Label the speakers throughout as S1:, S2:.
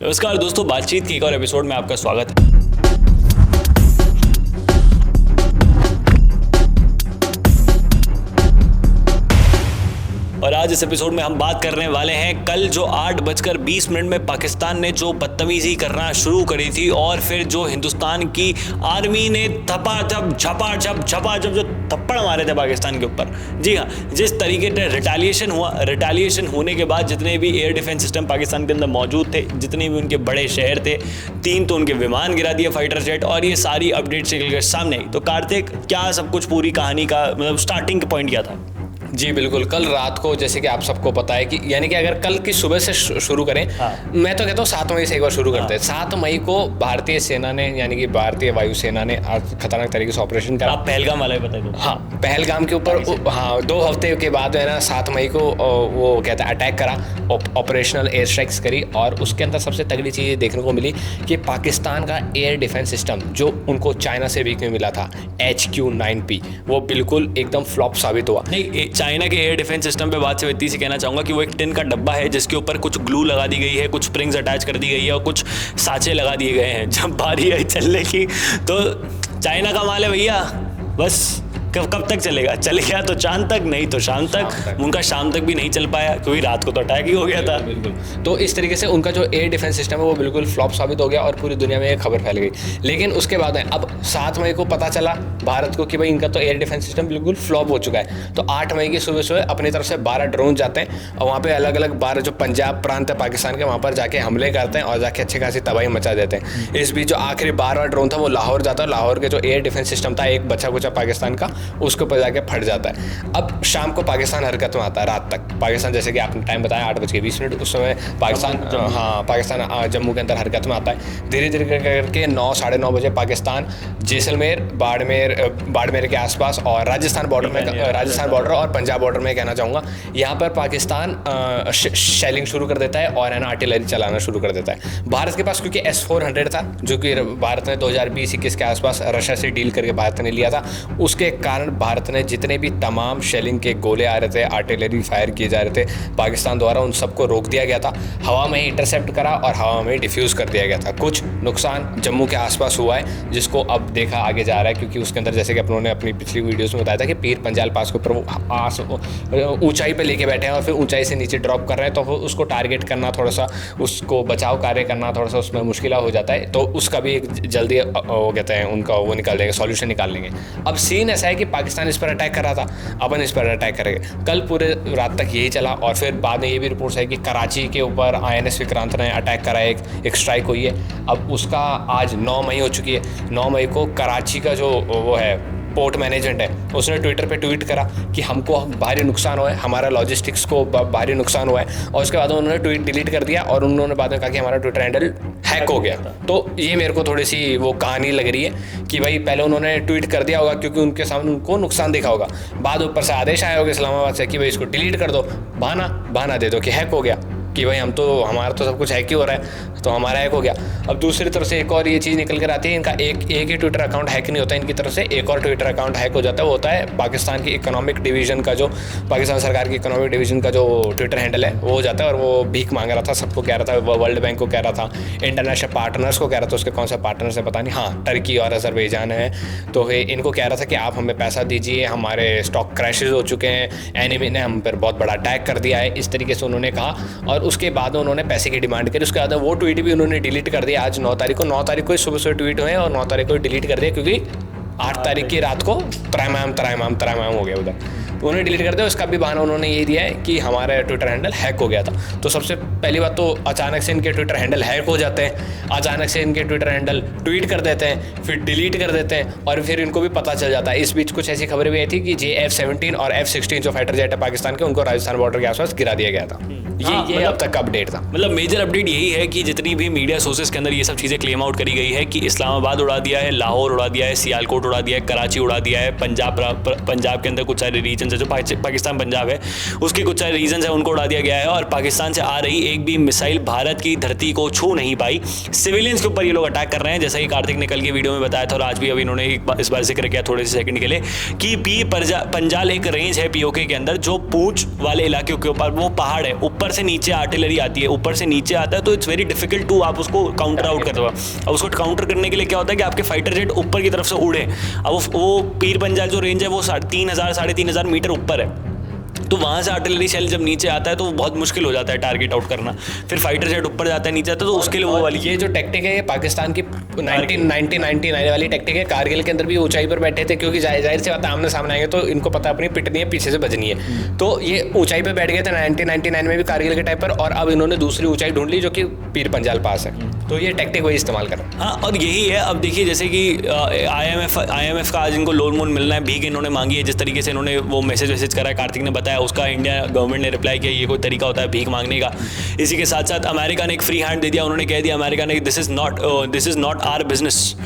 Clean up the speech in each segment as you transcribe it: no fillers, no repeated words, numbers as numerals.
S1: नमस्कार दोस्तों, बातचीत की एक और एपिसोड में आपका स्वागत है। और आज इस एपिसोड में हम बात करने वाले हैं कल जो 8:20 में पाकिस्तान ने जो बदतमीजी करना शुरू करी थी और फिर जो हिंदुस्तान की आर्मी ने झपाझप जो थप्पड़ मारे थे पाकिस्तान के ऊपर। जी हाँ, जिस तरीके से रिटालिएशन होने के बाद जितने भी एयर डिफेंस सिस्टम पाकिस्तान के अंदर मौजूद थे, जितने भी उनके बड़े शहर थे, 3 तो उनके विमान गिरा दिए फाइटर जेट, और ये सारी अपडेट्स निकल के सामने आई। तो कार्तिक, क्या सब कुछ पूरी कहानी का मतलब स्टार्टिंग पॉइंट क्या था?
S2: जी बिल्कुल, कल रात को जैसे कि आप सबको पता है कि यानी कि अगर कल की सुबह से शुरू करें, मैं तो कहता हूँ 7 मई से एक बार शुरू करते हैं। 7 मई को भारतीय सेना ने यानी कि भारतीय वायुसेना ने खतरनाक तरीके से ऑपरेशन करा।
S1: आप पहलगाम वाला बता दो।
S2: हाँ, पहलगाम के ऊपर 2 हफ्ते के बाद है ना 7 मई को वो कहता है अटैक करा, ऑपरेशनल एयर स्ट्राइक्स करी, और उसके अंदर सबसे तगड़ी चीज़ देखने को मिली कि पाकिस्तान का एयर डिफेंस सिस्टम जो उनको चाइना से वीक में मिला था HQ-9P, वो बिल्कुल एकदम फ्लॉप साबित हुआ।
S1: नहीं, चाइना के एयर डिफेंस सिस्टम पे बात से इतनी सी कहना चाहूँगा कि वो एक टिन का डब्बा है जिसके ऊपर कुछ ग्लू लगा दी गई है, कुछ स्प्रिंग्स अटैच कर दी गई है और कुछ साँचे लगा दिए गए हैं। जब बारी आई चलने की तो चाइना का माल है भैया, बस कब तक चलेगा? चल गया तो चांद तक, नहीं तो शाम तक। उनका शाम तक भी नहीं चल पाया क्योंकि रात को तो अटैक ही हो गया था।
S2: बिल्कुल, तो इस तरीके से उनका जो एयर डिफेंस सिस्टम है वो बिल्कुल फ्लॉप साबित हो गया और पूरी दुनिया में ये खबर फैल गई। लेकिन उसके बाद में अब 7 मई को पता चला भारत को कि भाई इनका तो एयर डिफेंस सिस्टम बिल्कुल फ्लॉप हो चुका है। तो 8 मई की सुबह अपनी तरफ से 12 ड्रोन जाते हैं और वहाँ पे अलग अलग 12 जो पंजाब प्रांत है पाकिस्तान के, वहाँ पर जाके हमले करते हैं और जाके अच्छी खासी तबाही मचा देते हैं। इस बीच जो आखिरी 12वां ड्रोन था वो लाहौर जाता है। लाहौर के जो एयर डिफेंस सिस्टम था एक बचा कुचा पाकिस्तान का, उसके ऊपर जाके फट जाता है। अब शाम को पाकिस्तान हरकत में आता है। रात तक पाकिस्तान, जैसे कि आपने टाइम बताया 8:20, उस समय पाकिस्तान जम्मू के अंदर हरकत में आता है। धीरे धीरे करके 9 साढ़े 9 बजे पाकिस्तान जैसलमेर, बाड़मेर के आसपास और राजस्थान बॉर्डर और पंजाब बॉर्डर में कहना चाहूँगा, यहाँ पर पाकिस्तान शेलिंग शुरू कर देता है और है ना आर्टिलरी चलाना शुरू कर देता है। भारत के पास क्योंकि S-400 था जो कि भारत ने 2020-21 के आसपास रशिया से डील करके भारत ने लिया था, उसके कारण भारत ने जितने भी तमाम शेलिंग के गोले आ रहे थे, आर्टिलरी फायर किए जा रहे थे पाकिस्तान द्वारा, उन सबको रोक दिया गया था। हवा में ही इंटरसेप्ट करा और हवा में डिफ्यूज़ कर दिया गया था। कुछ नुकसान जम्मू के आसपास हुआ है जिसको अब देखा आगे जा रहा है, क्योंकि उसके अंदर जैसे कि अपनों अपनी पिछली वीडियोस में बताया था कि पीर पंजाल पास के ऊपर वो ऊंचाई पे लेके बैठे हैं और फिर ऊंचाई से नीचे ड्रॉप कर रहे हैं, तो उसको टारगेट करना, थोड़ा सा उसको बचाव कार्य करना थोड़ा सा उसमें मुश्किल हो जाता है। तो उसका भी एक जल्दी वो कहते हैं उनका वो निकाल देंगे, सॉल्यूशन निकाल लेंगे। अब सीन ऐसा है कि पाकिस्तान इस पर अटैक कर रहा था, अपन इस पर अटैक करेंगे। कल पूरे रात तक यही चला और फिर बाद में ये भी रिपोर्ट्स है कि कराची के ऊपर INS विक्रांत ने अटैक करा, एक स्ट्राइक हुई है। अब उसका आज 9 मई हो चुकी है। 9 मई को कराची का जो वो है पोर्ट मैनेजमेंट है, उसने ट्विटर पे ट्वीट करा कि हमको भारी नुकसान हुआ है, हमारा लॉजिस्टिक्स को भारी नुकसान हुआ है, और उसके बाद उन्होंने ट्वीट डिलीट कर दिया और उन्होंने बाद में कहा कि हमारा ट्विटर हैंडल हैक हो गया। तो ये मेरे को थोड़ी सी वो कहानी लग रही है कि भाई पहले उन्होंने ट्वीट कर दिया होगा क्योंकि उनके सामने उनको नुकसान दिखा होगा, बाद ऊपर से आदेश आया होगा इस्लामाबाद से कि भाई इसको डिलीट कर दो, बहाना दे दो कि हैक हो गया, कि भाई हमारा तो सब कुछ हैक ही हो रहा है, तो हमारा हैक हो गया। अब दूसरी तरफ से एक और ये चीज़ निकल कर आती है, इनका एक ही ट्विटर अकाउंट हैक नहीं होता, इनकी तरफ से एक और ट्विटर अकाउंट हैक हो जाता है। वो होता है पाकिस्तान की इकोनॉमिक डिवीज़न का, जो पाकिस्तान सरकार की इकोनॉमिक डिवीज़न का जो ट्विटर हैंडल है वो हो जाता है, और वो भीख मांग रहा था, सबको कह रहा था, वर्ल्ड बैंक को कह रहा था, इंटरनेशनल पार्टनर्स को कह रहा था, उसके कौन सा पार्टनर्स है पता नहीं, हाँ टर्की और अजरबैजान है, तो इनको कह रहा था कि आप हमें पैसा दीजिए, हमारे स्टॉक क्रैशेज हो चुके हैं, एनिमी ने हम पर बहुत बड़ा अटैक कर दिया है, इस तरीके से उन्होंने कहा। और उसके बाद उन्होंने पैसे की डिमांड करी। उसके बाद वो ट्वीट भी उन्होंने डिलीट कर दिया आज 9 तारीख को सुबह ट्वीट हुए और 9 तारीख को डिलीट कर दिया, क्योंकि 8 तारीख की रात को त्राइमाम हो गया उधर, तो उन्होंने डिलीट कर दिया। उसका भी बहाना उन्होंने ये दिया है कि हमारा ट्विटर हैंडल हैक हो गया था। तो सबसे पहली बात तो अचानक से इनके ट्विटर हैंडल हैक हो जाते हैं, अचानक से इनके ट्विटर हैंडल ट्वीट कर देते हैं, फिर डिलीट कर देते हैं और फिर इनको भी पता चल जाता है। इस बीच कुछ ऐसी खबरें भी आई थी कि JF-17 और F-16 जो फाइटर जेट है पाकिस्तान के, उनको राजस्थान बॉर्डर के आसपास गिरा दिया गया था। ये अब तक का अपडेट था।
S1: मतलब मेजर अपडेट यही है कि जितनी भी मीडिया सोर्सेज के अंदर ये सब चीज़ें क्लेम आउट करी गई है कि इस्लामाबाद उड़ा दिया है, लाहौर उड़ा दिया है, सियालकोट उड़ा दिया है, कराची उड़ा दिया है, पंजाब के अंदर कुछ सारे रीजन रीजन है जो पाकिस्तान पंजाब है, उसके कुछ सारे रीजन है उनको उड़ा दिया गया है। और पाकिस्तान से आ रही एक भी मिसाइल भारत की धरती को छू नहीं पाई। सिविलियंस के ऊपर ये लोग अटैक कर रहे हैं, जैसा कि कार्तिक ने कल की वीडियो में बताया था और आज भी अभी इन्होंने इस बार जिक्र किया थोड़े से सेकंड के लिए कि पीर पंजाल एक रेंज है पीओके के अंदर, जो पूंछ वाले इलाके के ऊपर वो पहाड़ है, ऊपर से नीचे आर्टिलरी आती है, ऊपर से नीचे आता है, तो इट्स वेरी डिफिकल्ट टू आप उसको काउंटर आउट कर दो। अब उसको काउंटर करने के लिए क्या होता है कि आपके फाइटर जेट ऊपर की तरफ से उड़े। अब वो पीर पंजाल जो रेंज है वो 3,000 साढ़े 3,000 मीटर ऊपर है, तो वहाँ से आर्टिलरी शेल जब नीचे आता है तो बहुत मुश्किल हो जाता है टारगेट आउट करना। फिर फाइटर जेट ऊपर जाता है नीचे आता है, तो उसके लिए वो वाली
S2: ये जो टेक्टिक है ये पाकिस्तान की 1999 वाली टेक्टिक है। कारगिल के अंदर भी ऊंचाई पर बैठे थे, क्योंकि जाहिर सी बात है आमने सामने आएंगे तो इनको पता अपनी पिटनी है, पीछे से बजनी है, तो ये ऊंचाई पर बैठ गए थे 1999 में भी कारगिल के टाइम पर, और अब इन्होंने दूसरी ऊंचाई ढूंढ ली जो कि पीर पंजाल पास है, तो ये टेक्टिक वही इस्तेमाल कर रहे हैं।
S1: हाँ, और यही है। अब देखिए जैसे कि IMF का आज इनको लोन वोन मिलना है, भीख इन्होंने मांगी है, जिस तरीके से इन्होंने वो मैसेज करा है, कार्तिक ने बताया, उसका इंडिया गवर्नमेंट ने रिप्लाई किया ये कोई तरीका होता है भीख मांगने का। इसी के साथ साथ अमेरिका ने एक फ्री हैंड दे दिया, उन्होंने कह दिया अमेरिका ने this is not our business.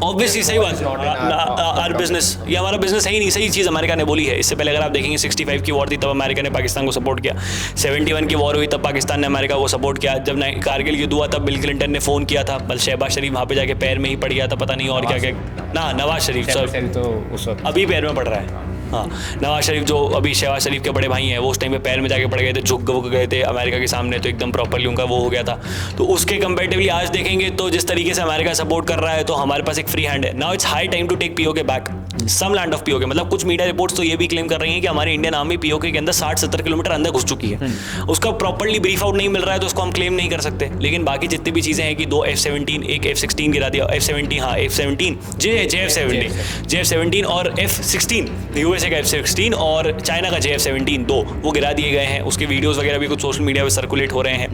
S1: Obviously सही बात, आवर बिजनेस, ये हमारा बिजनेस है ही नहीं, सही चीज़ अमेरिका ने बोली है। इससे पहले अगर आप देखेंगे 65 की वॉर थी तब अमेरिका ने पाकिस्तान को सपोर्ट किया, 71 की वॉर हुई तब पाकिस्तान ने अमेरिका को सपोर्ट किया, जब कारगिल युद्ध हुआ तब बिल क्लिंटन ने फ़ोन किया था, बल शहबाज शरीफ वहाँ पे जाके पैर में ही पड़ गया था, पता नहीं और क्या क्या ना, नवाज शरीफ सर
S2: तो उस वक्त
S1: अभी पैर में पड़ रहा है। हाँ, नवाज शरीफ जो अभी शहबाज शरीफ के बड़े भाई हैं वो उस टाइम पे पैर में जाके पड़ गए थे, झुक गए थे अमेरिका के सामने, तो एकदम प्रॉपरली उनका वो हो गया था। तो उसके कंपेरेटिवली आज देखेंगे तो जिस तरीके से अमेरिका सपोर्ट कर रहा है तो हमारे पास एक फ्री हैंड है। Now it's high time to take POK back, some land of POK. मतलब कुछ मीडिया रिपोर्ट्स तो ये भी क्लेम कर रही हैं कि हमारी इंडियन आर्मी पीओके के अंदर 60-70 किलोमीटर अंदर घुस चुकी है। उसका प्रॉपरली ब्रीफ आउट नहीं मिल रहा है तो उसको हम क्लेम नहीं कर सकते, लेकिन बाकी जितनी भी चीज़ें हैं कि 2 F-17, एक F-16 गिरा दिया, F-17 हाँ F-17 JF-17 और F-16 यूएसए का F-16 और चाइना का JF-17 2 वो गिरा दिए गए हैं। उसके वीडियोस वगैरह भी कुछ सोशल मीडिया पे सर्कुलेट हो रहे हैं,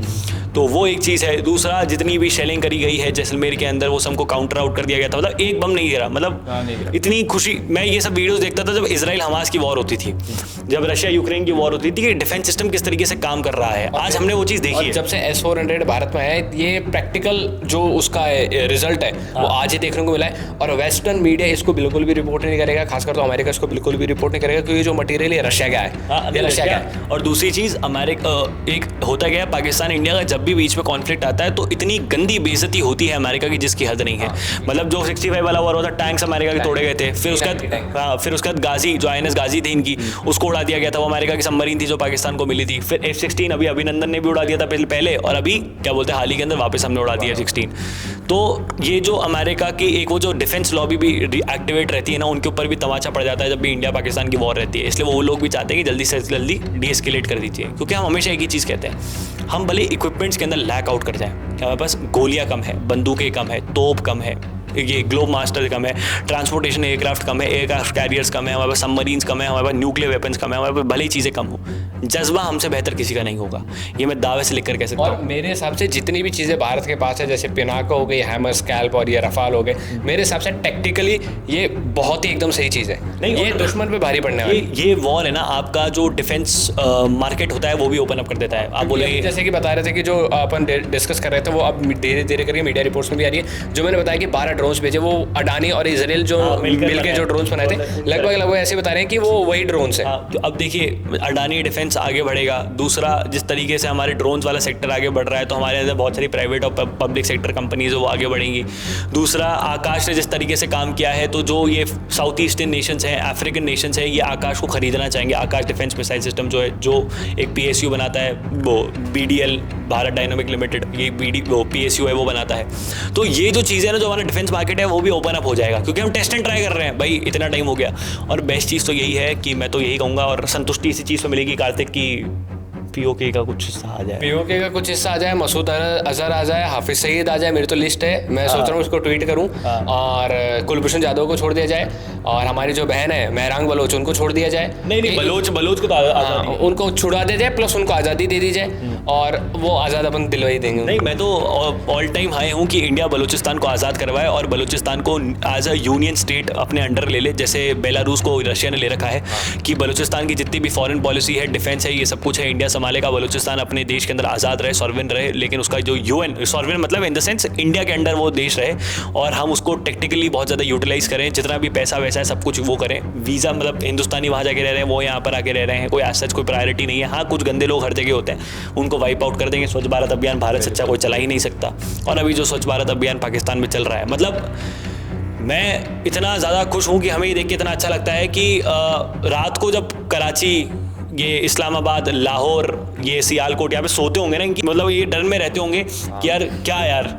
S1: तो वो एक चीज़ है। दूसरा, जितनी भी शेलिंग करी गई है जैसलमेर के अंदर वो सबको काउंटर आउट कर दिया गया था, मतलब एक बम नहीं गिरा। मतलब इतनी खुशी, मैं ये सब वीडियोस देखता था जब इजराइल हमास की वॉर होती थी, जब रशिया यूक्रेन की वॉर होती थी, कि डिफेंस सिस्टम किस तरीके से काम कर रहा है। आज हमने वो चीज़ देखी है।
S2: जब से S-400 भारत में है, ये प्रैक्टिकल जो उसका रिजल्ट है वो आज ही देखने को मिला है। और वेस्टर्न मीडिया इसको बिल्कुल भी रिपोर्ट नहीं करेगा, खासकर तो अमेरिका इसको बिल्कुल भी रिपोर्ट नहीं करेगा, क्योंकि जो मटेरियल है रशिया का है, ये रशिया का है।
S1: और दूसरी चीज़, अमेरिका एक होता गया पाकिस्तान इंडिया का जब भी बीच में कॉन्फ्लिक्ट आता है तो इतनी गंदी बेइज्जती होती है अमेरिका की जिसकी हद नहीं है। मतलब जो 65 वाला वॉर होता, टैंक्स अमेरिका के तोड़े गए थे, फिर उसका गाजी जो INS गाजी थी इनकी, उसको उड़ा दिया गया था, वो अमेरिका की सबमरीन थी जो पाकिस्तान को मिली थी। फिर F-16 अभी अभिनंदन ने भी उड़ा दिया था पहले, और अभी क्या बोलते हैं हाल ही के अंदर वापस हमने उड़ा दिया F-16। तो ये जो अमेरिका की एक वो जो डिफेंस लॉबी भी एक्टिवेट रहती है ना, उनके ऊपर भी तमाचा पड़ जाता है जब भी इंडिया पाकिस्तान की वॉर रहती है। इसलिए वो लोग भी चाहते हैं कि जल्दी से जल्दी डीएस्केलेट कर दीजिए, क्योंकि हम हमेशा एक ही चीज़ कहते हैं, हम भले इक्विपमेंट्स के अंदर लैक आउट कर जाएं, हमारे पास गोलियां कम है, बंदूकें कम है, तोप कम है, ये ग्लोब मास्टर कम है, ट्रांसपोर्टेशन एयरक्राफ्ट कम है, एयरक्राफ्ट कैरियर्स कम है, हमारे पास सबमरीन्स कम है, हमारे पास न्यूक्लियर वेपन्स कम है, हमारे पास भले ही चीज़ें कम हो, जज्बा हमसे बेहतर किसी का नहीं होगा, ये मैं दावे से लिख कर कह सकता हूँ।
S2: और मेरे हिसाब से जितनी भी चीज़ें भारत के पास है, जैसे पिनाका हो गई, हैमर, स्कैल्प और ये रफाल हो गए, मेरे हिसाब से टेक्टिकली ये बहुत ही एकदम सही चीज़ है। नहीं, ये दुश्मन पे भारी पड़ने वाली
S1: ये वॉर है ना, आपका जो डिफेंस मार्केट होता है वो भी ओपन अप कर देता है। आप बोले
S2: जैसे कि बता रहे थे कि जो अपन डिस्कस कर रहे थे वो अब धीरे धीरे करके मीडिया रिपोर्ट्स में भी आ रही है। जो मैंने बताया कि 12 ड्रोन्स भेजे, वो अडानी और इजराइल जो मिलकर जो ड्रोन्स बनाए थे, लगभग ऐसे बता रहे हैं कि वो वही ड्रोन्स है।
S1: तो अब देखिए अडानी डिफेंस आगे बढ़ेगा। दूसरा, जिस तरीके से हमारे ड्रोन्स वाला सेक्टर आगे बढ़ रहा है तो हमारे अंदर बहुत सारी प्राइवेट और पब्लिक सेक्टर कंपनीज वो आगे बढ़ेंगी। दूसरा, आकाश ने जिस तरीके से काम किया है, तो जो ये साउथ ईस्टर्न नेशंस हैं, अफ्रीकन नेशंस हैं, ये आकाश को खरीदना चाहेंगे। आकाश डिफेंस मिसाइल सिस्टम जो है, जो एक PSU बनाता है, वो BDL भारत डायनामिक लिमिटेड, ये वो PSU है वो बनाता है। तो ये जो चीज़ें ना, जो हमारा डिफेंस मार्केट है वो भी ओपन अप हो जाएगा, क्योंकि हम टेस्ट एंड ट्राई कर रहे हैं भाई, इतना टाइम हो गया। और बेस्ट चीज़ तो यही है कि मैं तो यही कहूँगा, और संतुष्टि इसी चीज़ पर मिलेगी कार्तिक की पीओके का कुछ हिस्सा आ जाए,
S2: पीओके का कुछ हिस्सा आ जाए, मसूद अजहर आ जाए, हाफिज सईद आ जाए, मेरी तो लिस्ट है। मैं सोच रहा हूँ उसको ट्वीट करूँ, और कुलभूषण जाधव को छोड़ दिया जाए, और हमारी जो बहन है मेहरांग बलोच, उनको छोड़ दिया जाए।
S1: नहीं बलोच को तो
S2: उनको छुड़ा दिया जाए, प्लस उनको आज़ादी दे दी जाए। और वो आज़ाद अपन दिलवाई देंगे।
S1: नहीं, मैं तो ऑल टाइम हाई हूँ कि इंडिया बलूचिस्तान को आज़ाद करवाए और बलूचिस्तान को एज अ यूनियन स्टेट अपने अंडर ले ले, जैसे बेलारूस को रशिया ने ले रखा है। कि बलूचिस्तान की जितनी भी फॉरेन पॉलिसी है, डिफेंस है, ये सब कुछ है, इंडिया संभालेगा। बलूचिस्तान अपने देश के अंदर आज़ाद रहे, सॉवरेन रहे, लेकिन उसका जो यूएन सॉवरेन मतलब इन द सेंस इंडिया के अंडर वो देश रहे, और हम उसको टेक्निकली बहुत ज़्यादा यूटिलाइज करें, जितना भी पैसा वैसा है सब कुछ वो करें। वीज़ा मतलब हिंदुस्तानी वहाँ जाके रह रहे हैं, वो यहाँ पर आके रह रहे हैं, कोई आज सच कोई प्रायोरिटी नहीं है। हाँ, कुछ गंदे लोग हर जगह होते हैं, उनको वाइप आउट कर देंगे। स्वच्छ भारत अभियान भारत से अच्छा कोई चला ही नहीं सकता। और अभी जो स्वच्छ भारत अभियान पाकिस्तान में चल रहा है, मतलब मैं इतना ज़्यादा खुश हूँ कि हमें ये देख के इतना अच्छा लगता है कि रात को जब कराची, ये इस्लामाबाद, लाहौर, ये सियालकोट यहाँ पे सोते होंगे ना, इनकी मतलब ये डर में रहते होंगे कि यार क्या यार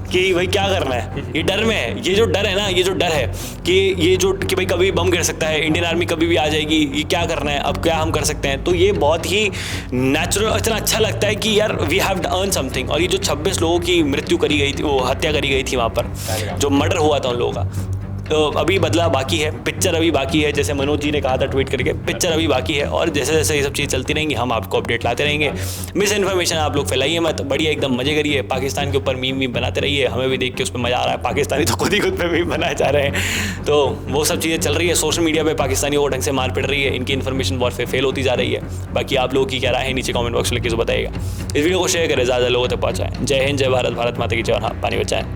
S1: कि भाई क्या करना है, ये डर में है। ये जो डर है ना, ये जो डर है कि ये जो कि भाई कभी बम गिर सकता है, इंडियन आर्मी कभी भी आ जाएगी, ये क्या करना है, अब क्या हम कर सकते हैं। तो ये बहुत ही नेचुरल, इतना अच्छा लगता है कि यार वी हैव अर्न समथिंग। और ये जो 26 लोगों की मृत्यु करी गई थी, वो हत्या करी गई थी वहाँ पर, जो मर्डर हुआ था उन लोगों का, तो अभी बदला बाकी है, पिक्चर अभी बाकी है। जैसे मनोज जी ने कहा था ट्वीट करके, पिक्चर अभी बाकी है। और जैसे जैसे ये सब चीज़ चलती रहेंगी, हम आपको अपडेट लाते रहेंगे। मिस इन्फॉर्मेशन आप लोग फैलाइए मत, बढ़िया एकदम मजे करिए। पाकिस्तान के ऊपर मीम बनाते रहिए, हमें भी देख के उस पर मज़ा आ रहा है। पाकिस्तानी तो खुद ही खुद पे मीम बनाए जा रहे हैं, तो वो सब चीज़ें चल रही है। सोशल मीडिया पर पाकिस्तानी वो ढंग से मार पड़ रही है, इनकी इन्फॉर्मेशन बहुत फेल होती जा रही है। बाकी आप लोगों की क्या राय है नीचे कॉमेंट बॉक्स में लिख के बताइएगा। इस वीडियो को शेयर करें, ज़्यादा लोगों तक पहुँचाएं। जय हिंद, जय भारत, भारत माता की जय। हाँ, पानी बचाएं।